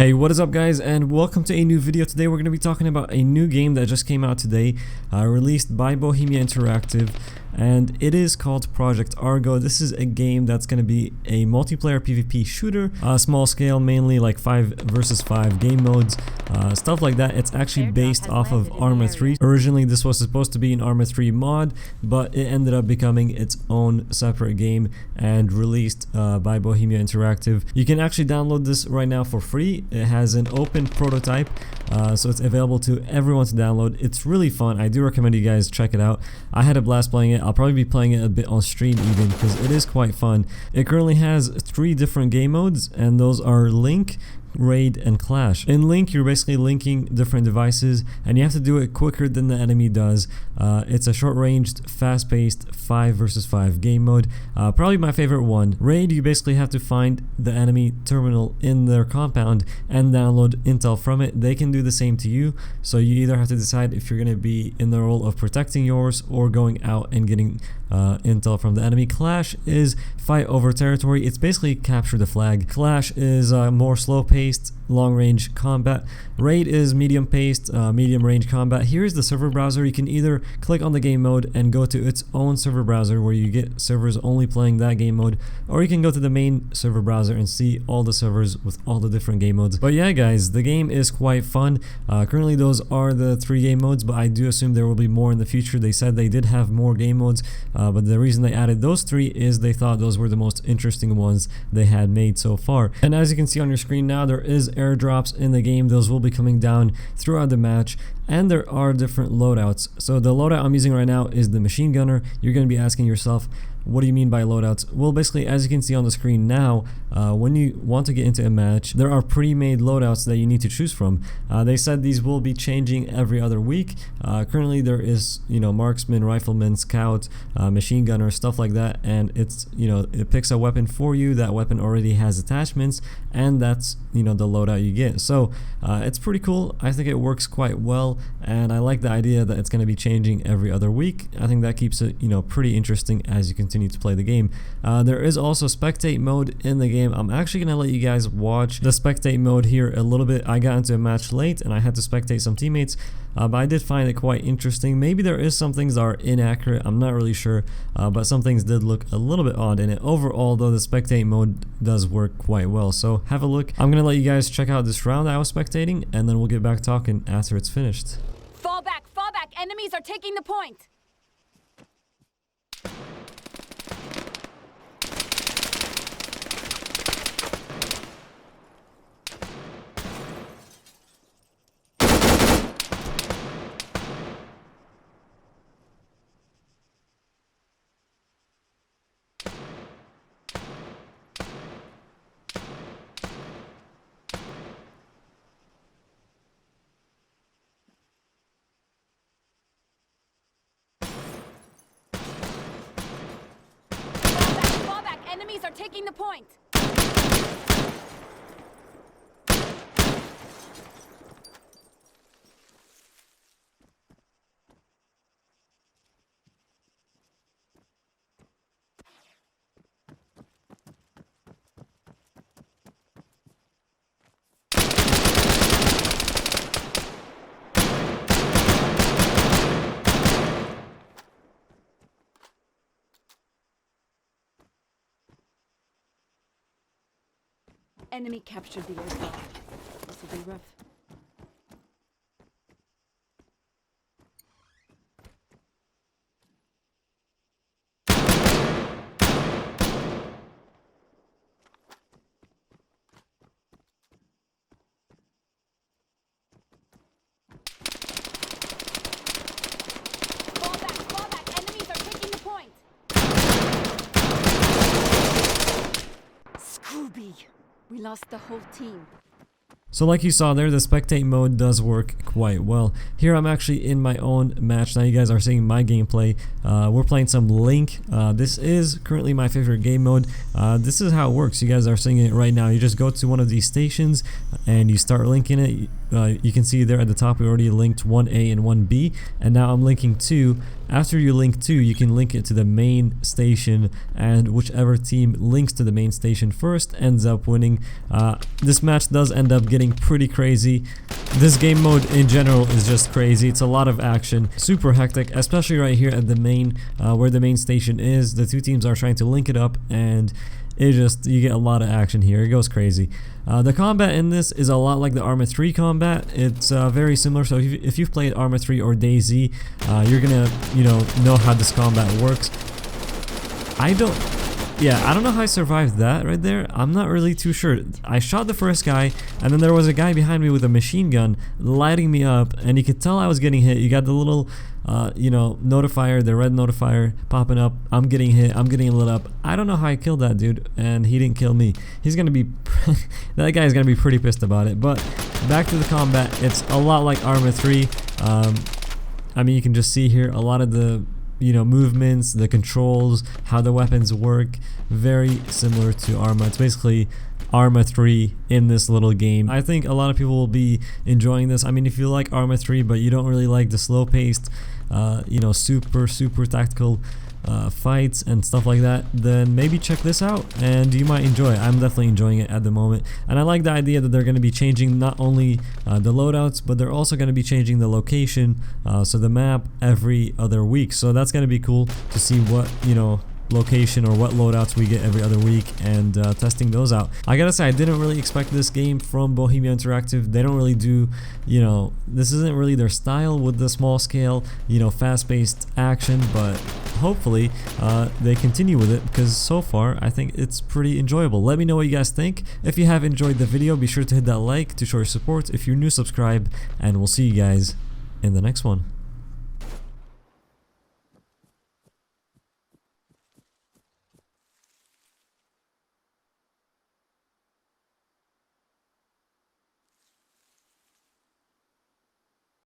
Hey, what is up guys, and welcome to a new video. Today we're going to be talking about a new game that just came out today, released by Bohemia Interactive, and it is called Project Argo. This is a game that's going to be a multiplayer PvP shooter, small scale, mainly like 5 versus 5 game modes, stuff like that. It's actually based off of Arma 3. Originally this was supposed to be an Arma 3 mod, but it ended up becoming its own separate game and released by Bohemia Interactive. You can actually download this right now for free. It has an open prototype, so it's available to everyone to download. It's really fun. I do recommend you guys check it out. I had a blast playing it. I'll probably be playing it a bit on stream even because it is quite fun. It currently has 3 different game modes, and those are Link, Raid, and Clash. In Link, you're basically linking different devices, and you have to do it quicker than the enemy does. It's a short-ranged, fast-paced 5 versus 5 game mode. Probably my favorite one. Raid, you basically have to find the enemy terminal in their compound and download intel from it. They can do the same to you, so you either have to decide if you're going to be in the role of protecting yours or going out and getting intel from the enemy. Clash is fight over territory. It's basically capture the flag. Clash is more slow-paced, long-range combat. Raid is medium-paced, medium-range combat. Here's the server browser. You can either click on the game mode and go to its own server browser where you get servers only playing that game mode, or you can go to the main server browser and see all the servers with all the different game modes. But yeah guys, the game is quite fun. Currently those are the 3 game modes, but I do assume there will be more in the future. They said they did have more game modes, but the reason they added those 3 is they thought those were the most interesting ones they had made so far. And as you can see on your screen now, there is airdrops in the game. Those will be coming down throughout the match, and there are different loadouts. So the loadout I'm using right now is the machine gunner. You're going to be asking yourself, what do you mean by loadouts? Well, basically, as you can see on the screen now, when you want to get into a match, there are pre-made loadouts that you need to choose from. They said these will be changing every other week. Currently, there is, marksman, rifleman, scout, machine gunner, stuff like that, and it's, it picks a weapon for you. That weapon already has attachments, and that's, the loadout you get. So it's pretty cool. I think it works quite well, and I like the idea that it's going to be changing every other week. I think that keeps it, pretty interesting as you continue to play the game. There is also Spectate Mode in the game. I'm actually going to let you guys watch the Spectate Mode here a little bit. I got into a match late and I had to spectate some teammates, but I did find it quite interesting. Maybe there is some things that are inaccurate. I'm not really sure, but some things did look a little bit odd in it. Overall though, the Spectate Mode does work quite well, so have a look. I'm going to let you guys check out this round I was spectating, and then we'll get back talking after it's finished. Fall back, enemies are taking the point. Enemies are taking the point. Enemy captured the airdrop. This will be rough. Fall back. Enemies are taking the point. Scooby. We lost the whole team. So like you saw there, the Spectate Mode does work quite well. Here I'm actually in my own match. Now you guys are seeing my gameplay. We're playing some Link. This is currently my favorite game mode. This is how it works. You guys are seeing it right now. You just go to one of these stations and you start linking it. you can see there at the top we already linked 1A and 1B, and now I'm linking 2. After you link 2, you can link it to the main station, and whichever team links to the main station first ends up winning. This match does end up getting pretty crazy. This game mode in general is just crazy. It's a lot of action, super hectic, especially right here at the main, where the main station is. The two teams are trying to link it up, and you get a lot of action here. It goes crazy. The combat in this is a lot like the Arma 3 combat. It's very similar. So if you've played Arma 3 or DayZ, you're gonna know how this combat works. I don't know how I survived that right there. I'm not really too sure. I shot the first guy, and then there was a guy behind me with a machine gun lighting me up, and you could tell I was getting hit. You got the little notifier, the red notifier popping up. I'm getting hit, I'm getting lit up. I don't know how I killed that dude, and he didn't kill me. He's gonna be that guy's gonna be pretty pissed about it. But back to the combat, it's a lot like Arma 3. I mean, you can just see here a lot of the movements, the controls, how the weapons work, very similar to Arma. It's basically Arma 3 in this little game. I think a lot of people will be enjoying this. I mean, if you like Arma 3 but you don't really like the slow-paced, super tactical fights and stuff like that, then maybe check this out and you might enjoy it. I'm definitely enjoying it at the moment, and I like the idea that they're going to be changing not only the loadouts, but they're also going to be changing the location, so the map every other week. So that's going to be cool to see what location or what loadouts we get every other week, and testing those out. I gotta say, I didn't really expect this game from Bohemia Interactive. They don't really do, this isn't really their style with the small scale, fast-paced action, but hopefully they continue with it, because so far I think it's pretty enjoyable. Let me know what you guys think. If you have enjoyed the video, be sure to hit that like to show your support. If you're new, subscribe, and we'll see you guys in the next one.